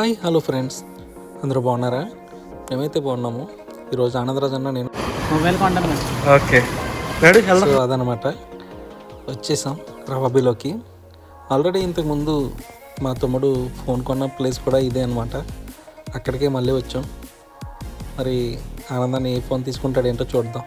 Hi hello friends, అందరూ బాగున్నారా? మేమైతే బాగున్నాము. ఈరోజు ఆనందరాజ్ అన్న నేను మొబైల్ కొంటాను. Okay ready. సో అదనమాట, వచ్చేసాం రవాబీలోకి. ఆల్రెడీ ఇంతకుముందు మా తమ్ముడు ఫోన్ కొన్న ప్లేస్ కూడా ఇదే అనమాట. అక్కడికే మళ్ళీ వచ్చాం. మరి ఆనందాన్ని ఏ ఫోన్ తీసుకుంటాడు ఏంటో చూద్దాం.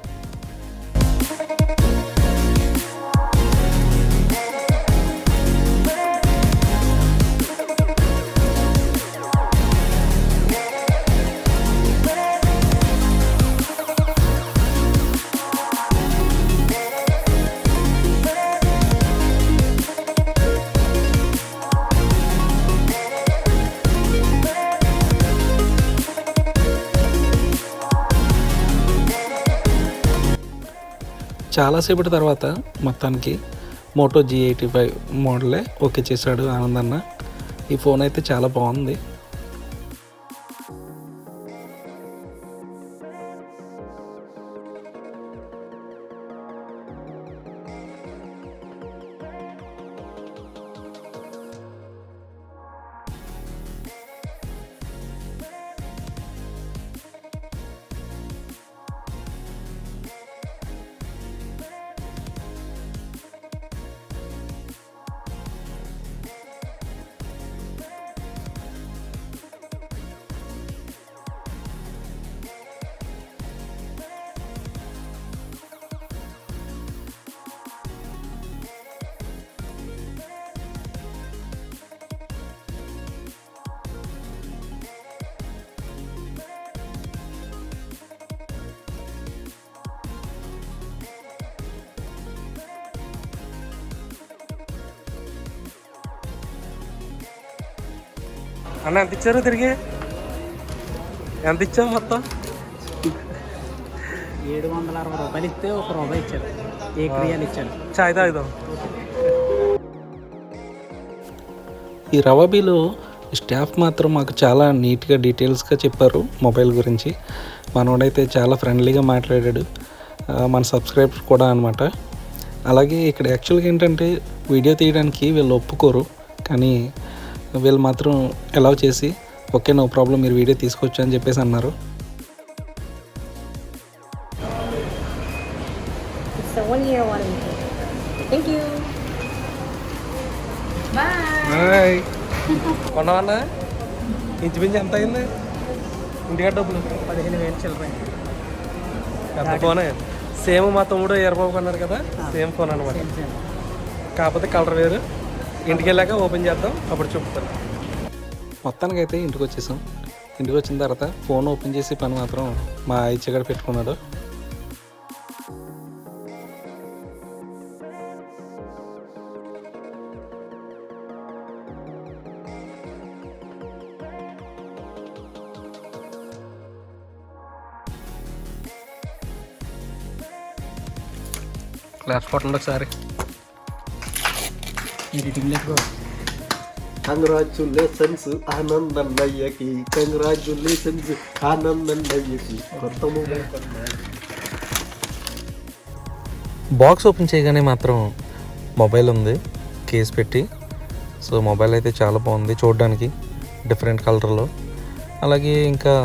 చాలాసేపటి తర్వాత మొత్తానికి మోటో G85 మోడలే ఓకే చేశాడు ఆనందన్న. ఈ ఫోన్ అయితే చాలా బాగుంది. అన్న ఎంత ఇచ్చారు తిరిగి? ఎంత ఇచ్చావు మొత్తం? 760 రూపాయలు ఇస్తే ₹1 ఇచ్చారు. ఏ క్రియాలు ఇచ్చారు. చాయ్ తాగుదాం. ఈ రవాబీలో స్టాఫ్ మాత్రం మాకు చాలా నీట్గా డీటెయిల్స్గా చెప్పారు మొబైల్ గురించి. మనోడైతే చాలా ఫ్రెండ్లీగా మాట్లాడాడు, మన సబ్స్క్రైబర్ కూడా అనమాట. అలాగే ఇక్కడ యాక్చువల్గా ఏంటంటే వీడియో తీయడానికి వీళ్ళు ఒప్పుకోరు, కానీ వీళ్ళు మాత్రం అలౌ చేసి ఓకే నో ప్రాబ్లం మీరు వీడియో తీసుకోవచ్చు అని చెప్పేసి అన్నారు. కొన్నావన్నా? ఇంచుమించు ఎంత అయింది? ఇంటికా డబ్బులు 15,000 చిల్లర. పెద్ద ఫోనే. సేమ్ మా తమ్ముడు ఎర్రబాబు కొన్నారు కదా, సేమ్ ఫోన్ అనమాట. కాకపోతే కలర్ వేరు. ఇంటికి వెళ్ళాక ఓపెన్ చేద్దాం, అప్పుడు చూపుతాను. మొత్తానికి అయితే ఇంటికి వచ్చేసాం. ఇంటికి వచ్చిన తర్వాత ఫోన్ ఓపెన్ చేసి పని మాత్రం మా ఇచ్చగడ పెట్టుకున్నాడు. క్లాస్ ఫోటోలో ఒకసారి కంగ్రాచ్యులేషన్స్ ఆనందన్నయ్యకి, కంగ్రాచ్యులేషన్స్ ఆనందన్నయ్యకి. కొత్త మొబైల్ బాక్స్ ఓపెన్ చేయగానే మాత్రం మొబైల్ ఉంది కేస్ పెట్టి. సో మొబైల్ అయితే చాలా బాగుంది చూడడానికి, డిఫరెంట్ కలర్లో. అలాగే ఇంకా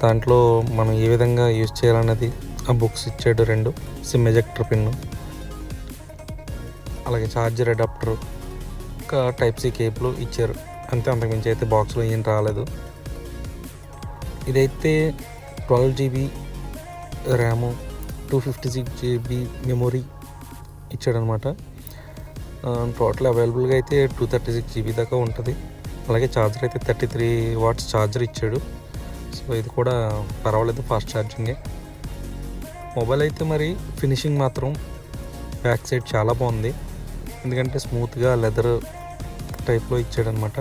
దాంట్లో మనం ఏ విధంగా యూజ్ చేయాలన్నది ఆ బుక్స్ ఇచ్చాడు, 2 సిమ్ ఎజెక్టర్ పిన్ను, అలాగే ఛార్జర్ అడాప్టర్, ఇంకా Type-C కేబుల్ ఇచ్చారు. అంతే, అంతకుమించి అయితే బాక్స్లో ఏం రాలేదు. ఇదైతే 12 GB ర్యాము, 256 GB మెమొరీ ఇచ్చాడనమాట. టోటల్ అవైలబుల్గా అయితే 236 GB దాకా ఉంటుంది. అలాగే ఛార్జర్ అయితే 33 watts ఛార్జర్ ఇచ్చాడు. సో ఇది కూడా పర్వాలేదు, ఫాస్ట్ ఛార్జింగే. మొబైల్ అయితే మరి ఫినిషింగ్ మాత్రం బ్యాక్ సైడ్ చాలా బాగుంది, ఎందుకంటే స్మూత్గా లెదర్ టైప్లో ఇచ్చాడనమాట.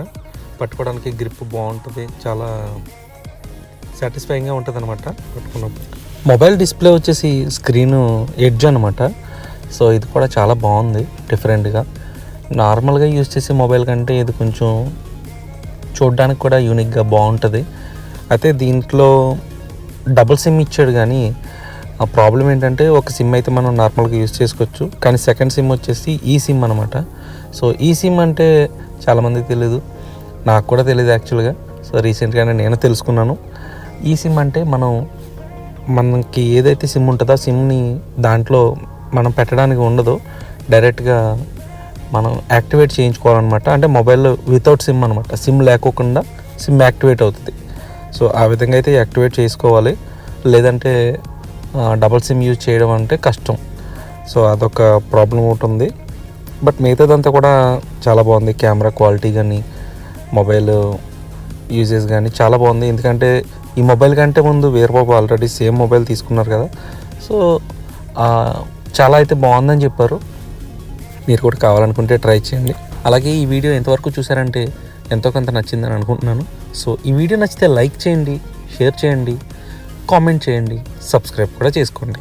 పట్టుకోవడానికి గ్రిప్ బాగుంటుంది, చాలా సాటిస్ఫైయింగ్గా ఉంటుంది అనమాట పట్టుకున్నప్పుడు. మొబైల్ డిస్ప్లే వచ్చేసి స్క్రీన్ ఎడ్జ్ అనమాట. సో ఇది కూడా చాలా బాగుంది, డిఫరెంట్గా. నార్మల్గా యూజ్ చేసే మొబైల్ కంటే ఇది కొంచెం చూడడానికి కూడా యూనిక్గా బాగుంటుంది. అయితే దీంట్లో డబుల్ సిమ్ ఇచ్చాడు, కానీ ఆ ప్రాబ్లం ఏంటంటే ఒక సిమ్ అయితే మనం నార్మల్గా యూజ్ చేసుకోవచ్చు, కానీ సెకండ్ సిమ్ వచ్చేసి ఈ సిమ్ అనమాట. సో ఈ సిమ్ అంటే చాలామందికి తెలీదు, నాకు కూడా తెలియదు యాక్చువల్గా. సో రీసెంట్గానే నేను తెలుసుకున్నాను. ఈ సిమ్ అంటే మనకి ఏదైతే సిమ్ ఉంటుందో ఆ సిమ్ని దాంట్లో మనం పెట్టడానికి ఉండదు, డైరెక్ట్గా మనం యాక్టివేట్ చేయించుకోవాలన్నమాట. అంటే మొబైల్ వితౌట్ సిమ్ అనమాట, సిమ్ లేకోకుండా సిమ్ యాక్టివేట్ అవుతుంది. సో ఆ విధంగా అయితే యాక్టివేట్ చేసుకోవాలి, లేదంటే డబల్ సిమ్ యూజ్ చేయడం అంటే కష్టం. సో అదొక ప్రాబ్లం ఒకటి ఉంది. బట్ మిగతాదంతా కూడా చాలా బాగుంది. కెమెరా క్వాలిటీ కానీ మొబైల్ యూజెస్ కానీ చాలా బాగుంది. ఎందుకంటే ఈ మొబైల్ కంటే ముందు వీరబాబు ఆల్రెడీ సేమ్ మొబైల్ తీసుకున్నారు కదా, సో చాలా అయితే బాగుందని చెప్పారు. మీరు కూడా కావాలనుకుంటే ట్రై చేయండి. అలాగే ఈ వీడియో ఎంతవరకు చూసారంటే ఎంతో కొంత నచ్చిందని అనుకుంటున్నాను. సో ఈ వీడియో నచ్చితే లైక్ చేయండి, షేర్ చేయండి, కామెంట్ చేయండి, సబ్స్క్రైబ్ కూడా చేసుకోండి.